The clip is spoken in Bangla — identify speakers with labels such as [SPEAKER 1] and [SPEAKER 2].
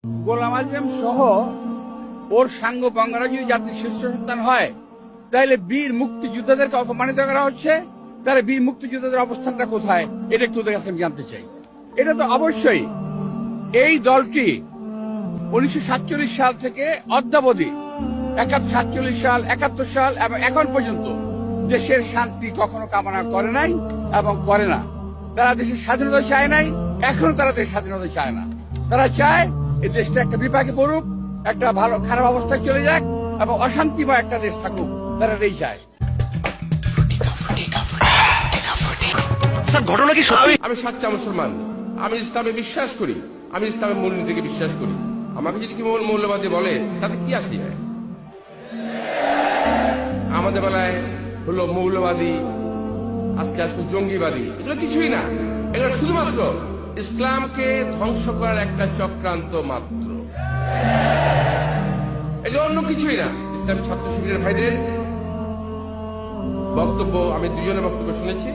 [SPEAKER 1] গোলাম আজম সহ ওর সাঙ্গ পাঙ্গারা যদি জাতির শীর্ষ সন্তান হয়, তাহলে বীর মুক্তিযোদ্ধাদেরকে অপমানিত করা হচ্ছে। তাহলে বীর মুক্তিযোদ্ধাদের অবস্থানটা কোথায়, এটা একটু ওদের কাছে আমি জানতে চাই। এটা তো অবশ্যই এই দলটি 1947 সাল থেকে অদ্যাবধি 47 সাল, 71 সাল এবং এখন পর্যন্ত দেশের শান্তি কখনো কামনা করে নাই এবং করে না। তারা দেশের স্বাধীনতা চায় নাই, এখনো তারা দেশের স্বাধীনতা চায় না। তারা চায় এই দেশটা একটা বিপাকে পড়ুক, একটা ভালো খারাপ অবস্থায় চলে যাক এবং অশান্তিময় একটা দেশ থাকুক, তারা এই চায়।
[SPEAKER 2] স্যার ঘটনা কি সত্যি?
[SPEAKER 3] আমি সাচ্চা মুসলমান, আমি ইসলামে বিশ্বাস করি, আমি ইসলামের মূলনীতিকে বিশ্বাস করি। আমাকে যদি কি মৌলবাদী বলে তাতে কি আসে যায়? আমাদের বেলায় হলো মৌলবাদী, আজকে আসলে জঙ্গিবাদী, এগুলো কিছুই না। এগুলো শুধুমাত্র ইসলামকে ধ্বংস করার একটা চক্রান্ত মাত্র, এগুলো অন্য কিছুই না। ইসলামী ছাত্র শিবিরের ভাইদের বক্তব্য, আমি দুজনের বক্তব্য শুনেছি।